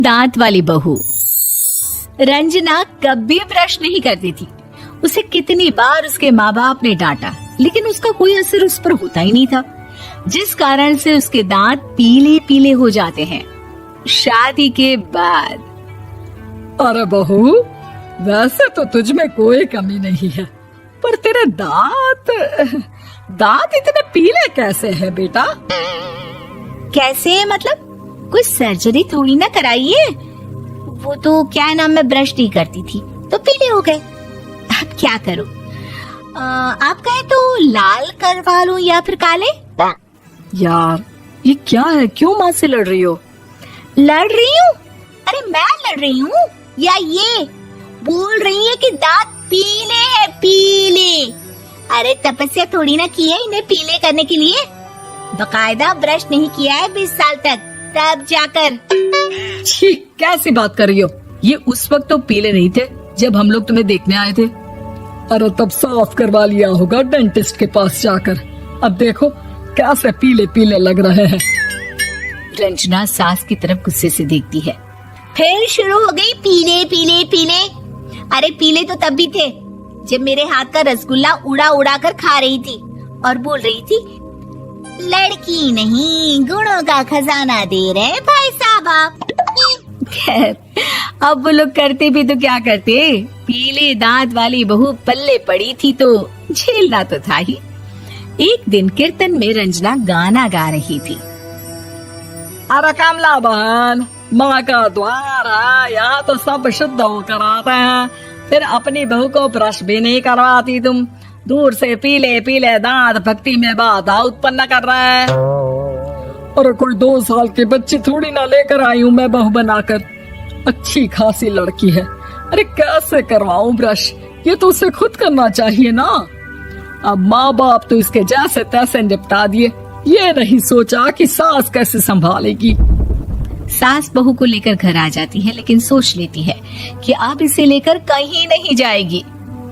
दांत वाली बहू। रंजना कभी ब्रश नहीं करती थी। उसे कितनी बार उसके माँ बाप ने डांटा, लेकिन उसका कोई असर उस पर होता ही नहीं था, जिस कारण से उसके दांत पीले पीले हो जाते हैं। शादी के बाद। अरे बहू, वैसे तो तुझ में कोई कमी नहीं है, पर तेरे दांत इतने पीले कैसे हैं बेटा? कैसे मतलब? कोई सर्जरी थोड़ी ना कराइए। वो तो क्या नाम, मैं ब्रश नहीं करती थी तो पीले हो गए। अब क्या करूं? आप कहे तो लाल करवा लूं या फिर काले? यार ये क्या है, क्यों माँ से लड़ रही हो? लड़ रही हूँ? अरे मैं लड़ रही हूँ या ये बोल रही है कि दांत पीले हैं, पीले। अरे तपस्या थोड़ी ना की है इन्हें पीले करने के लिए। बकायदा ब्रश नहीं किया है 20 साल तक, तब जाकर। छी, कैसी बात कर रही हो? ये उस वक्त तो पीले नहीं थे जब हम लोग तुम्हें देखने आए थे। अरे तब साफ करवा लिया होगा डेंटिस्ट के पास जाकर। अब देखो कैसे पीले पीले लग रहे हैं। रंजना सास की तरफ गुस्से से देखती है। फिर शुरू हो गई पीले पीले पीले। अरे पीले तो तब भी थे जब मेरे हाथ का रसगुल्ला उड़ा उड़ा कर खा रही थी और बोल रही थी, लड़की नहीं गुणों का खजाना दे रहे भाई साहब आप। खैर, अब वो लोग करते भी तो क्या करते, पीले दांत वाली बहू पल्ले पड़ी थी तो झेलना तो था ही। एक दिन कीर्तन में रंजना गाना गा रही थी। अरे कमला बहन, माँ का द्वार है, यहाँ तो सब शुद्ध होकर आते हैं, फिर अपनी बहू को ब्रश भी नहीं करवाती तुम। दूर से पीले पीले दांत भक्ति में बाधा उत्पन्न कर रहा है। अरे कोई 2 साल के बच्चे थोड़ी ना लेकर आई हूँ मैं बहू बनाकर। अच्छी खासी लड़की है, अरे कैसे करवाऊं ब्रश? ये तो उसे खुद करना चाहिए ना। अब माँ बाप तो इसके जैसे तैसे निपटा दिए, ये नहीं सोचा कि सास कैसे संभालेगी। सास बहू को लेकर घर आ जाती है, लेकिन सोच लेती है कि अब इसे लेकर कहीं नहीं जाएगी।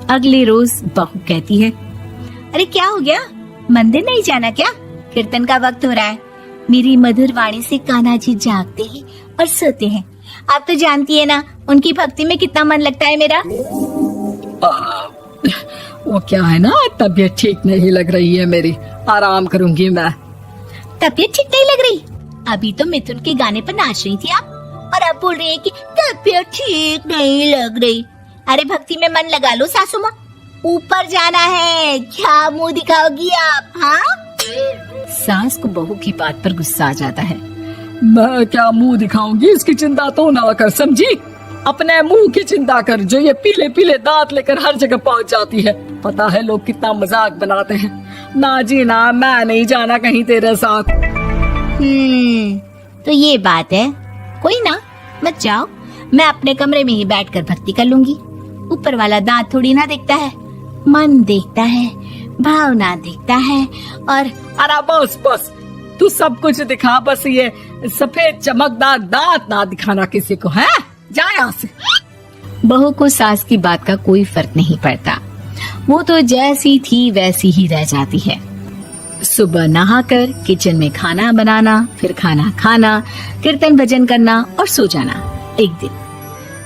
अगले रोज बहू कहती है, अरे क्या हो गया, मंदिर नहीं जाना क्या? कीर्तन का वक्त हो रहा है। मेरी मधुर वाणी से कान्हा जी जागते हैं और सोते हैं। आप तो जानती है ना उनकी भक्ति में कितना मन लगता है मेरा। वो क्या है ना, तबीयत ठीक नहीं लग रही है मेरी, आराम करूंगी मैं। तबीयत ठीक नहीं लग रही? अभी तो मिथुन के गाने पर नाच रही थी आप, और अब बोल रही है कि तबीयत ठीक नहीं लग रही। अरे भक्ति में मन लगा लो सासू माँ, ऊपर जाना है, क्या मुंह दिखाओगी आप? हाँ? सास को बहू की बात पर गुस्सा आ जाता है। मैं क्या मुंह दिखाऊंगी, इसकी चिंता तो ना कर, समझी? अपने मुंह की चिंता कर, जो ये पीले पीले दांत लेकर हर जगह पहुंच जाती है। पता है लोग कितना मजाक बनाते हैं। ना जी ना, मैं नहीं जाना कहीं तेरे साथ। तो ये बात है। कोई ना, मत जाओ, मैं अपने कमरे में ही बैठकर भक्ति कर लूंगी। ऊपर वाला दांत थोड़ी ना देखता है, मन देखता है, भावना देखता है। और अरे बस बस, तू सब कुछ दिखा, बस ये सफेद चमकदार दांत ना दिखाना किसी को, है? जा यहाँ से। बहू को सास की बात का कोई फर्क नहीं पड़ता, वो तो जैसी थी वैसी ही रह जाती है। सुबह नहाकर किचन में खाना बनाना, फिर खाना खाना, कीर्तन भजन करना और सो जाना। एक दिन,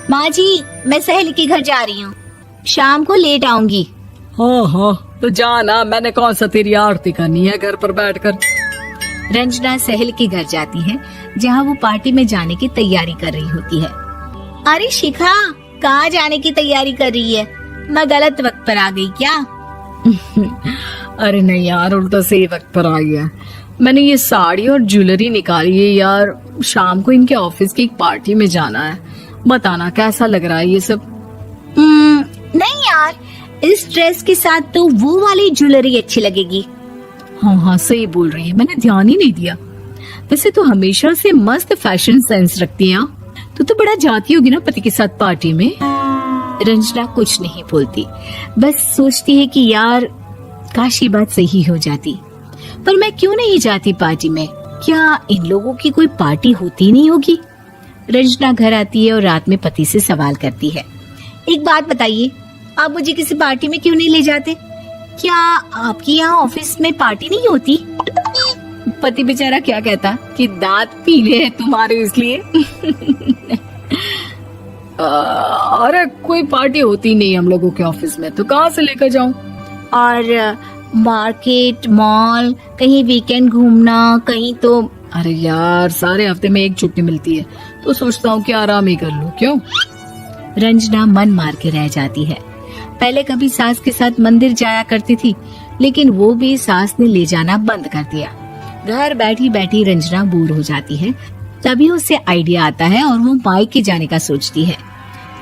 माँ जी मैं सहेली के घर जा रही हूँ, शाम को लेट आऊंगी। हाँ हाँ तो जाना, मैंने कौन सा तेरी आरती करनी है घर पर बैठकर। रंजना सहेली के घर जाती है, जहाँ वो पार्टी में जाने की तैयारी कर रही होती है। अरे शिखा, कहाँ जाने की तैयारी कर रही है? मैं गलत वक्त पर आ गई क्या? अरे नहीं यार, उल्टा सही वक्त पर आई है। मैंने ये साड़ी और ज्वेलरी निकाली है यार, शाम को इनके ऑफिस की एक पार्टी में जाना है। बताना कैसा लग रहा है ये सब? नहीं यार, इस ड्रेस के साथ तो वो वाली ज्वेलरी अच्छी लगेगी। हाँ हाँ सही बोल रही है, मैंने ध्यान ही नहीं दिया। वैसे तो हमेशा से मस्त फैशन सेंस रखती है। तो बड़ा जाती होगी ना पति के साथ पार्टी में। रंजना कुछ नहीं बोलती, बस सोचती है कि यार काश ये बात सही हो जाती, पर मैं क्यों नहीं जाती पार्टी में? क्या इन लोगों की कोई पार्टी होती नहीं होगी? रंजना घर आती है और रात में पति से सवाल करती है, एक बात बताइए, आप मुझे किसी पार्टी में क्यों नहीं ले जाते? क्या आपकी यहाँ ऑफिस में पार्टी नहीं होती? पति बेचारा क्या कहता कि दांत पीले हैं तुम्हारे इसलिए। अरे कोई पार्टी होती नहीं हम लोगों के ऑफिस में, तो कहाँ से लेकर जाऊं? और मार्केट, मॉल, कहीं वीकेंड घूमना, कहीं तो। अरे यार, सारे हफ्ते में एक छुट्टी मिलती है, तो सोचता हूँ कि आराम ही कर लूं। क्यों? रंजना मन मार के रह जाती है। पहले कभी सास के साथ मंदिर जाया करती थी, लेकिन वो भी सास ने ले जाना बंद कर दिया। घर बैठी बैठी रंजना बोर हो जाती है। तभी उसे आइडिया आता है और वो मायके जाने का सोचती है।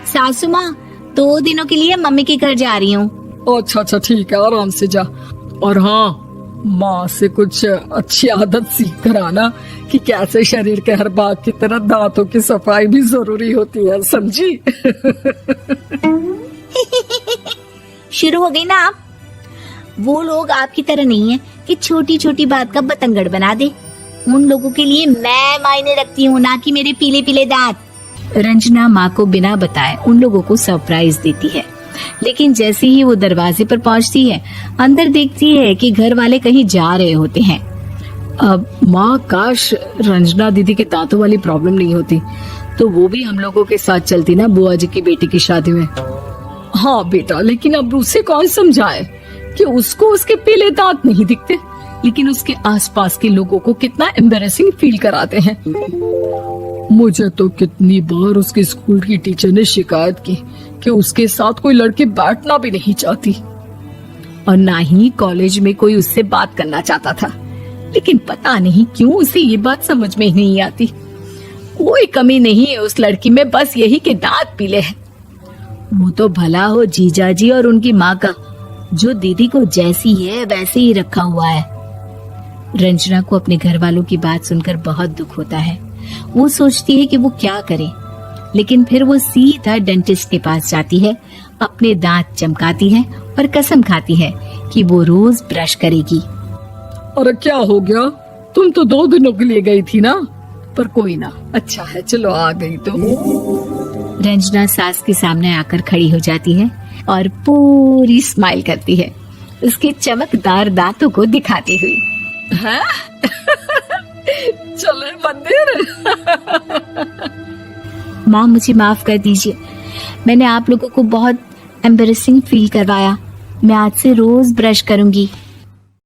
सासू माँ, 2 दिनों के लिए मम्मी के घर जा रही हूँ। अच्छा ठीक है, आराम से जा। और हाँ, माँ से कुछ अच्छी आदत सीख कर आना कि कैसे शरीर के हर भाग की तरह दांतों की सफाई भी जरूरी होती है, समझी? शुरू हो गई ना आप। वो लोग आपकी तरह नहीं है कि छोटी छोटी बात का बतंगड़ बना दे। उन लोगों के लिए मैं मायने रखती हूँ, ना कि मेरे पीले पीले दांत। रंजना माँ को बिना बताए उन लोगों को सरप्राइज देती है, लेकिन जैसे ही वो दरवाजे पर पहुंचती है, अंदर देखती है कि घर वाले कहीं जा रहे होते हैं। अब माँ, काश रंजना दीदी के दांतों वाली प्रॉब्लम नहीं होती, तो वो भी हम लोगों के साथ चलती ना बुआ जी की बेटी की शादी में। हाँ बेटा, लेकिन अब उसे कौन समझाए कि उसको उसके पीले दांत नहीं दिखते, लेकिन उसके आसपास के लोगों को कितना एम्बैरेसिंग फील कराते हैं। मुझे तो कितनी बार उसके स्कूल की टीचर ने शिकायत की कि उसके साथ कोई लड़की बैठना भी नहीं चाहती, और ना ही कॉलेज में कोई उससे बात करना चाहता था। लेकिन पता नहीं क्यों उसे ये बात समझ में ही नहीं आती। कोई कमी नहीं है उस लड़की में, बस यही कि दांत पीले हैं। वो तो भला हो जीजा जी और उनकी माँ का, जो दीदी को जैसी है वैसे ही रखा हुआ है। रंजना को अपने घर वालों की बात सुनकर बहुत दुख होता है। वो सोचती है कि वो क्या करे, लेकिन फिर वो सीधा डेंटिस्ट के पास जाती है, अपने दांत चमकाती है और कसम खाती है कि वो रोज ब्रश करेगी। अरे क्या हो गया? तुम तो 2 दिनों के लिए गई थी ना। पर कोई ना, अच्छा है, चलो आ गई तो। रंजना सास के सामने आकर खड़ी हो जाती है और पूरी स्माइल करती है, उसके चमकदार दांतों को दिखाती हुई। हैं? चले मंदिर। माँ, मुझे माफ कर दीजिए, मैंने आप लोगों को बहुत एम्बैरेसिंग फील करवाया। मैं आज से रोज ब्रश करूंगी।